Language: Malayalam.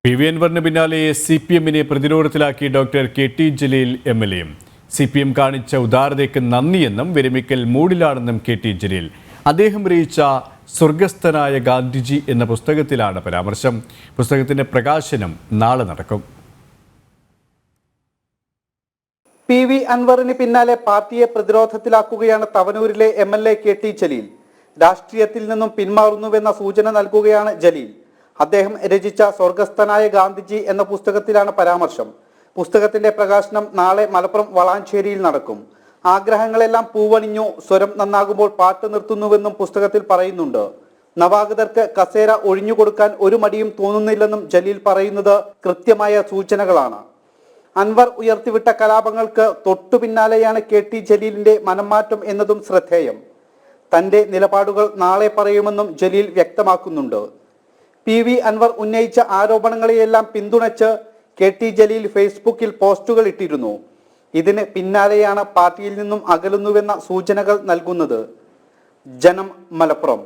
പി.വി. അൻവറിന് പിന്നാലെ CPM-നെ പ്രതിരോധത്തിലാക്കി doctor KT Jaleel MLA. CPM കാണിച്ച ഉദാരതയ്ക്ക് നന്ദിയെന്നും വിരമിക്കൽ മൂഡിലാണെന്നും KT ജലീൽ. അദ്ദേഹം രചിച്ച സ്വർഗസ്ഥനായ ഗാന്ധിജി എന്ന പുസ്തകത്തിലാണ് പരാമർശം. പുസ്തകത്തിന്റെ പ്രകാശനം നാളെ നടക്കും. പി.വി. അൻവറിന് പിന്നാലെ പാർട്ടിയെ പ്രതിരോധത്തിലാക്കുകയാണ് തവനൂരിലെ MLA KT ജലീൽ. രാഷ്ട്രീയത്തിൽ നിന്നും പിന്മാറുന്നുവെന്ന സൂചന നൽകുകയാണ് ജലീൽ. അദ്ദേഹം രചിച്ച സ്വർഗസ്ഥനായ ഗാന്ധിജി എന്ന പുസ്തകത്തിലാണ് പരാമർശം. പുസ്തകത്തിന്റെ പ്രകാശനം നാളെ മലപ്പുറം വളാഞ്ചേരിയിൽ നടക്കും. ആഗ്രഹങ്ങളെല്ലാം പൂവണിഞ്ഞു, സ്വരം നന്നാകുമ്പോൾ പാട്ട് നിർത്തുന്നുവെന്നും പുസ്തകത്തിൽ പറയുന്നുണ്ട്. നവാഗതർക്ക് കസേര ഒഴിഞ്ഞുകൊടുക്കാൻ ഒരു മടിയും തോന്നുന്നില്ലെന്നും ജലീൽ പറയുന്നത് കൃത്യമായ സൂചനകളാണ്. അൻവർ ഉയർത്തിവിട്ട കലാപങ്ങൾക്ക് തൊട്ടു പിന്നാലെയാണ് KT ജലീലിന്റെ മനംമാറ്റം എന്നതും ശ്രദ്ധേയം. തന്റെ നിലപാടുകൾ നാളെ പറയുമെന്നും ജലീൽ വ്യക്തമാക്കുന്നുണ്ട്. പി.വി. അൻവർ ഉന്നയിച്ച ആരോപണങ്ങളെയെല്ലാം പിന്തുണച്ച് KT ജലീൽ ഫേസ്ബുക്കിൽ പോസ്റ്റുകൾ ഇട്ടിരുന്നു. ഇതിന് പിന്നാലെയാണ് പാർട്ടിയിൽ നിന്നും അകലുന്നുവെന്ന സൂചനകൾ നൽകുന്നത്. ജനം, മലപ്പുറം.